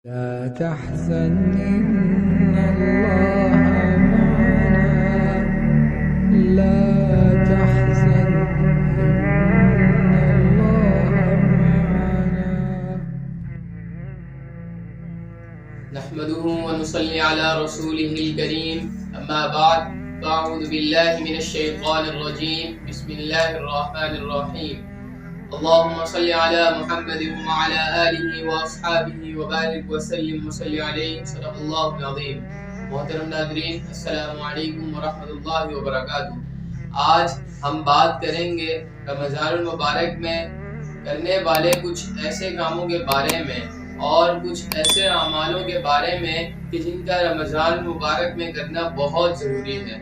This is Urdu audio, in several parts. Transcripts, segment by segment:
لا تحزن إن الله معنا لا تحزن إن الله معنا نحمده ونصلي على رسوله الكريم أما بعد فأعوذ بالله من الشيطان الرجيم بسم الله الرحمن الرحيم اللهم صل على محمد وعلى آله وأصحابه وبارك وسلم وصل عليه صدق اللہ العظیم۔ محترم ناظرین، السلام علیکم ورحمۃ اللہ وبرکاتہ۔ آج ہم بات کریں گے رمضان المبارک میں کرنے والے کچھ ایسے کاموں کے بارے میں اور کچھ ایسے اعمالوں کے بارے میں کہ جن کا رمضان المبارک میں کرنا بہت ضروری ہے۔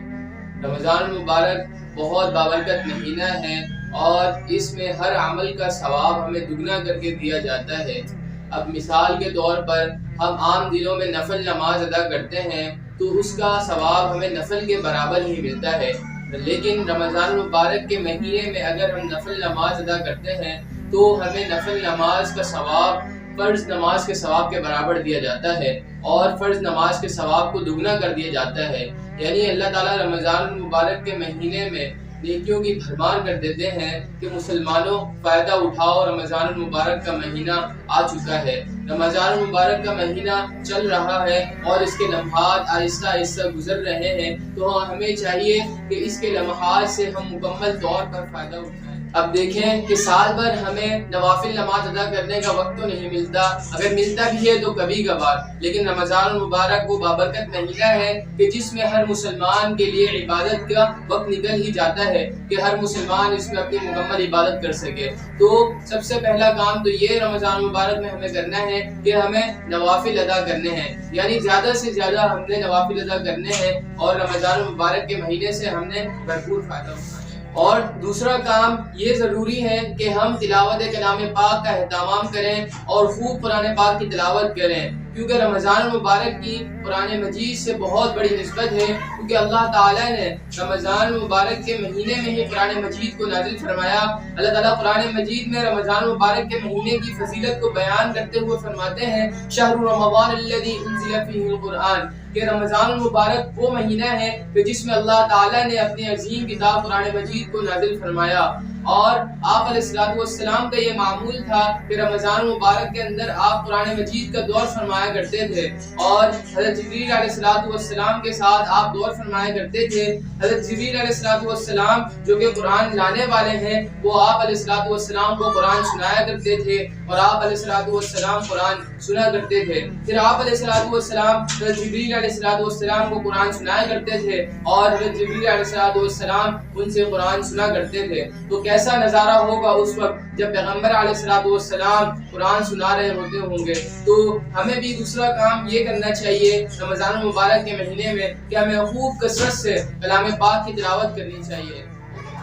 رمضان المبارک بہت بابرکت مہینہ ہے اور اس میں ہر عمل کا ثواب ہمیں دگنا کر کے دیا جاتا ہے۔ اب مثال کے طور پر ہم عام دنوں میں نفل نماز ادا کرتے ہیں تو اس کا ثواب ہمیں نفل کے برابر ہی ملتا ہے، لیکن رمضان المبارک کے مہینے میں اگر ہم نفل نماز ادا کرتے ہیں تو ہمیں نفل نماز کا ثواب فرض نماز کے ثواب کے برابر دیا جاتا ہے اور فرض نماز کے ثواب کو دگنا کر دیا جاتا ہے۔ یعنی اللہ تعالیٰ رمضان المبارک کے مہینے میں نیکیوں کی بھرمار کر دیتے ہیں کہ مسلمانوں فائدہ اٹھاؤ، رمضان المبارک کا مہینہ آ چکا ہے، رمضان المبارک کا مہینہ چل رہا ہے اور اس کے لمحات آہستہ آہستہ گزر رہے ہیں، تو ہمیں چاہیے کہ اس کے لمحات سے ہم مکمل طور پر فائدہ اٹھائیں۔ اب دیکھیں کہ سال بھر ہمیں نوافل نماز ادا کرنے کا وقت تو نہیں ملتا، اگر ملتا بھی ہے تو کبھی کبھار، لیکن رمضان المبارک وہ بابرکت مہینہ ہے کہ جس میں ہر مسلمان کے لیے عبادت کا وقت نکل ہی جاتا ہے کہ ہر مسلمان اس میں اپنی مکمل عبادت کر سکے۔ تو سب سے پہلا کام تو یہ رمضان المبارک میں ہمیں کرنا ہے کہ ہمیں نوافل ادا کرنے ہیں، یعنی زیادہ سے زیادہ ہم نے نوافل ادا کرنے ہیں اور رمضان المبارک کے مہینے سے ہم نے بھرپور فائدہ اٹھانا ہے۔ اور دوسرا کام یہ ضروری ہے کہ ہم تلاوت کلام پاک کا اہتمام کریں اور خوب قرآن پاک کی تلاوت کریں، کیونکہ رمضان المبارک کی قرآن مجید سے بہت بڑی نسبت ہے، کیونکہ اللہ تعالیٰ نے رمضان المبارک کے مہینے میں ہی قرآن مجید کو نازل فرمایا۔ اللہ تعالیٰ قرآن مجید میں رمضان المبارک کے مہینے کی فضیلت کو بیان کرتے ہوئے فرماتے ہیں شہر رمضان الذی انزل فیہ القرآن، کہ رمضان المبارک وہ مہینہ ہے کہ جس میں اللہ تعالیٰ نے اپنی عظیم کتاب قرآن مجید کو نازل فرمایا۔ اور آپ علیہ السلام کا یہ معمول تھا کہ رمضان المبارک کے اندر آپ قرآن مجید کا دور فرمایا کرتے تھے اور حضرت جبریل علیہ السلام کے ساتھ آپ دور فرمایا کرتے تھے۔ حضرت جبریل علیہ السلام جو کہ قرآن لانے والے ہیں وہ آپ علیہ السلام کو قرآن سنایا کرتے تھے اور آپ علیہ السلام قرآن سنا کرتے تھے۔ پھر آپ علیہ السلام حضرت جبریل علیہ السلام کو قرآن سنایا کرتے تھے اور حضرت جبریل علیہ السلام ان سے قرآن سنا کرتے تھے۔ تو کیسا نظارہ ہوگا اس وقت جب پیغمبر علیہ السلام قرآن سنا رہے ہوتے ہوں گے۔ تو ہمیں بھی دوسرا کام یہ کرنا چاہیے رمضان المبارک کے مہینے میں کہ ہمیں خوب کثرت سے کلام پاک کی تلاوت کرنی چاہیے۔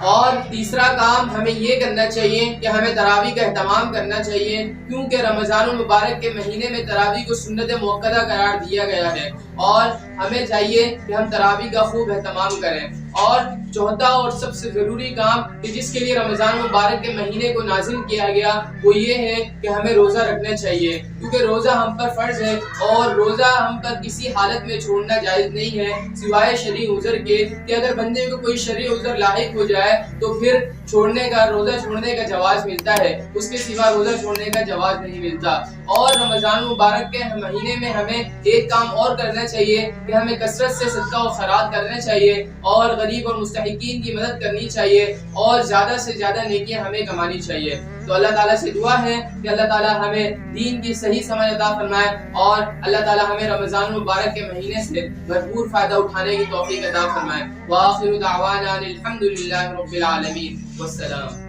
اور تیسرا کام ہمیں یہ کرنا چاہیے کہ ہمیں تراویح کا اہتمام کرنا چاہیے، کیونکہ رمضان المبارک کے مہینے میں تراویح کو سنت مؤکدہ قرار دیا گیا ہے اور ہمیں چاہیے کہ ہم تراویح کا خوب اہتمام کریں۔ اور چوتھا اور سب سے ضروری کام کہ جس کے لیے رمضان المبارک کے مہینے کو نازل کیا گیا وہ یہ ہے کہ ہمیں روزہ رکھنا چاہیے، کیونکہ روزہ ہم پر فرض ہے اور روزہ ہم پر کسی حالت میں چھوڑنا جائز نہیں ہے سوائے شرعی عذر کے، کہ اگر بندے کو کوئی شرعی عذر لاحق ہو جائے تو پھر روزہ چھوڑنے کا جواز ملتا ہے، اس کے سوا روزہ چھوڑنے کا جواز نہیں ملتا۔ اور رمضان مبارک کے مہینے میں ہمیں ایک کام اور کرنا چاہیے کہ ہمیں کثرت سے صدقہ و خیرات کرنا چاہیے اور غریب اور مستحقین کی مدد کرنی چاہیے اور زیادہ سے زیادہ نیکیاں ہمیں کمانی چاہیے۔ تو اللہ تعالیٰ سے دعا ہے کہ اللہ تعالیٰ ہمیں دین کی صحیح سمجھ عطا فرمائے اور اللہ تعالیٰ ہمیں رمضان المبارک کے مہینے سے بھرپور فائدہ اٹھانے کی توفیق عطا فرمائے۔ وآخر دعوانا الحمد للہ رب العالمین، والسلام۔